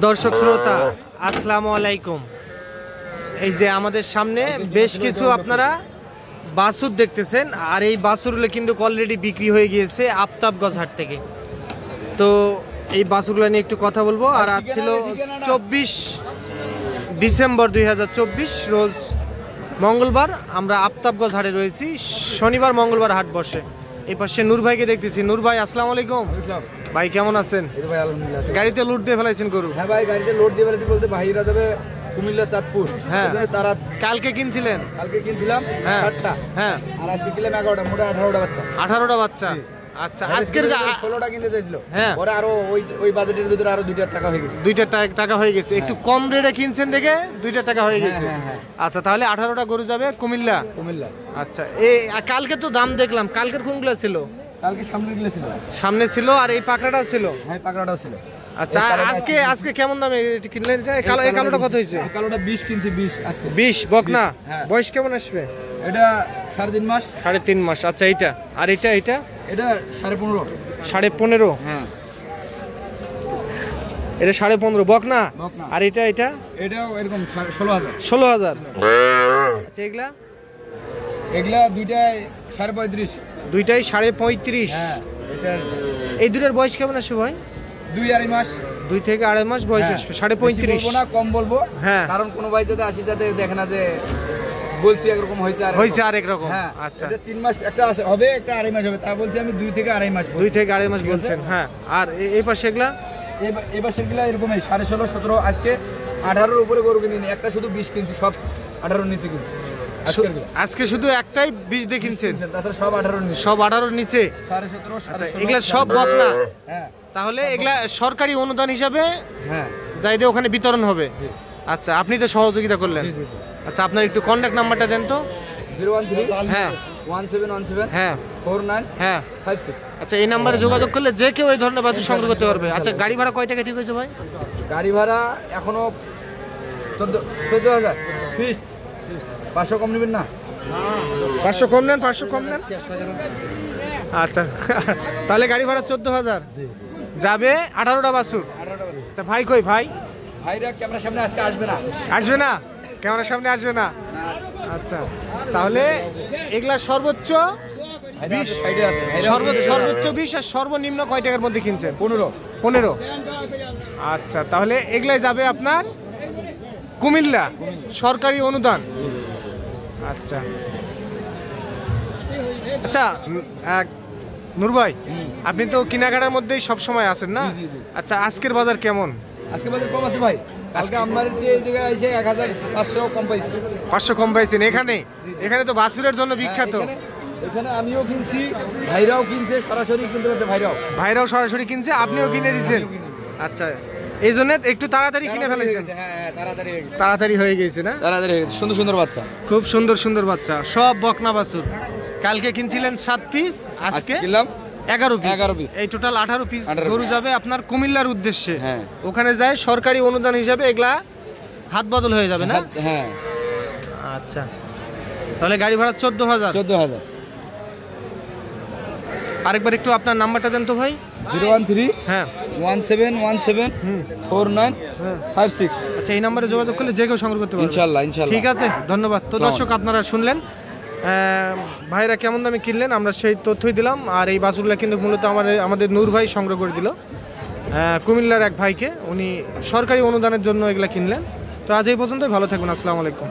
দর্শক শ্রোতা আসসালামু আলাইকুম। এই যে আমাদের সামনে বেশ কিছু আপনারা বাছুর দেখতেছেন, আর এই বাছুরগুলো কিন্তু অলরেডি বিক্রি হয়ে গিয়েছে আফতাবগঞ্জ হাট থেকে। তো এই বাছুরগুলো নিয়ে একটু কথা বলবো। আর আজ ছিল 24 ডিসেম্বর 2024 রোজ মঙ্গলবার। আমরা আফতাবগঞ্জ হাটে রয়েছি। শনিবার মঙ্গলবার হাট বসে। এই পাশে নূর ভাইকে দেখতেছি। নূর ভাই আসসালামু আলাইকুম। ভাই কেমন আছেন? গাড়িতে লোড দিয়ে ফেলাইছেন গরু? হ্যাঁ ভাই, গাড়িতে লোড দিয়ে ফেলেছি বলতে ভাইরা যাবে কুমিল্লা চাঁদপুর। হ্যাঁ, তারা কালকে কিনছিলেন? কালকে কিনছিলাম 7টা। হ্যাঁ, আর আজকে কিনলাম 11টা, মোটা 18টা বাচ্চা। 18টা বাচ্চা। আচ্ছা, আজকের 16টা কিনতে চাইছিল। হ্যাঁ, পরে আরো ওই বাজেটের ভিতরে আরো 2টা টাকা হয়ে গেছে। 2টা টাকা হয়ে গেছে। একটু কম রেটে কিনছেন দেখে 2টা টাকা হয়ে গেছে। আচ্ছা, তাহলে 18টা গরু যাবে কুমিল্লা। আচ্ছা, এই কালকে তো দাম দেখলাম। কালকের কোনগুলো ছিল? কালকে সামনে ছিল, আর এই পাকড়াটাও ছিল। হ্যাঁ, পাকড়াটাও ছিল। আচ্ছা, আজকে কেমন দামে কিনলেন? এই কালোটা কত হয়েছে? কালোটা 20 কিনছি। 20 আজকে 20 বকনা। বয়স কেমন আসবে? এটা 3.5 মাস। 3.5 মাস। আচ্ছা, এইটা আর এটা 15.5। 15.5? হ্যাঁ, এটা 15.5 বকনা। আর এটাও এরকম 16,000। 16,000। আচ্ছা, এগুলা দুইটাই 35.5। দুইটাই 35.5। হ্যাঁ, এই দুটার বয়স কেমন আসবে ভাই? 2-2.5 মাস। 2 থেকে 2.5 মাস বয়স আসবে। 35.5 বলবো না, কম বলবো। হ্যাঁ, কারণ কোন ভাই যাতে আসি যাতে দেখে না যে বলছি একরকম হয়েছে আরেক রকম। আচ্ছা, এটা 3 মাস একটা হবে, একটা 2.5 মাস হবে। তা বলছি আমি 2 থেকে 2.5 মাস। 2 থেকে 2.5 মাস বলছেন। হ্যাঁ, আর এই পাশে এগুলা? এই পাশে এগুলা এরকমই 16.5 17। আজকে 18-এর উপরে গরু কিনিনি, একটা শুধু 20 কিনছি। সব 18-এর নিচে কিনছি আজকে। শুধু একটাই 20 দিয়ে কিনছেন? তাছাড়া সব 18-এর নিচে। সব 18-এর নিচে। 17.5 এগুলা সব বকনা? হ্যাঁ। তাহলে এগুলা সরকারি অনুদান হিসাবে হ্যাঁ যাইতে ওখানে বিতরণ হবে। আচ্ছা, আপনি তো সহযোগিতা করলেন। আচ্ছা, আপনার একটু কন্ট্যাক্ট নাম্বারটা দেন তো। 013 হ্যাঁ 1717 হ্যাঁ 49 হ্যাঁ 56। আচ্ছা, এই নাম্বারে যোগাযোগ করলে যে কেউ এই ধরনের বাছুর সংগ্রহ করতে পারবে। আচ্ছা, গাড়ি ভাড়া কয় টাকা ঠিক হয়েছে ভাই? গাড়ি ভাড়া এখনো 14,000 ফিক্সড। 500 কম নেবেন না? 500 কম নেন। 500 কম নেন। আচ্ছা, তাহলে গাড়ি ভাড়া 14,000 যাবে। 18টা বাছুর। আচ্ছা, ভাই কই? ভাইরা ক্যামেরার সামনে আজকে আসবে না। ক্যামেরার সামনে আসবে না। আচ্ছা, তাহলে এগুলা সর্বোচ্চ 20 সর্বোচ্চ 20 আর সর্বনিম্ন কয় টাকার মধ্যে কিনছেন? 15। আচ্ছা, তাহলে এগুলাই যাবে আপনার কুমিল্লা, সরকারি অনুদান। আচ্ছা আচ্ছা, নূর ভাই, আপনি তো কেনাকাটার মধ্যেই সব সময় আছেন না? আচ্ছা, আজকের বাজার কেমন? আজকে বাজার কম আছে ভাই। আজকে আমার এই জায়গায় এসে 1,500 কম পাইছি। 500 কম পাইছেন? এখানে তো বাছুরের জন্য বিখ্যাত। এখানে আমিও কিনছি, ভাইরাও কিনছে, সরাসরি কিনতে পারছে। ভাইরাও সরাসরি কিনছে, আপনিও কিনে দিয়েছেন। আচ্ছা, এই জন্য একটু তাড়াতাড়ি কিনে ফেলেছেন। হ্যাঁ, তাড়াতাড়ি হয়ে গেছে না? তাড়াতাড়ি হয়ে গেছে। সুন্দর বাচ্চা, খুব সুন্দর বাচ্চা, সব বকনা বাছুর। কালকে কিনছিলেন 7 পিস, আজকে কিনলাম 11 পিস। এই টোটাল 18 পিস গরু যাবে আপনার কুমিল্লার উদ্দেশ্যে। ওখানে যায় সরকারি অনুদান হিসাবে এগুলা হাত বদল হয়ে যাবে না? হ্যাঁ। আচ্ছা, তাহলে গাড়ি ভাড়া 14,000। আরেকবার একটু আপনার নাম্বারটা দেন তো ভাই। 013 হ্যাঁ 1717 49 56। আচ্ছা, এই নাম্বারে যোগাযোগ করলে যে কেউ সংগ্রহ করতে পারবে ইনশাআল্লাহ। ঠিক আছে, ধন্যবাদ। তো দর্শক, আপনারা শুনলেন ভাইরা কেমন দামে কিনলেন, আমরা সেই তথ্যই দিলাম। আর এই বাছুরগুলো কিন্তু মূলত আমাদের নূর ভাই সংগ্রহ করে দিল কুমিল্লার এক ভাইকে। উনি সরকারি অনুদানের জন্য এগুলা কিনলেন। তো আজ এই পর্যন্তই। ভালো থাকবেন। আসসালামু আলাইকুম।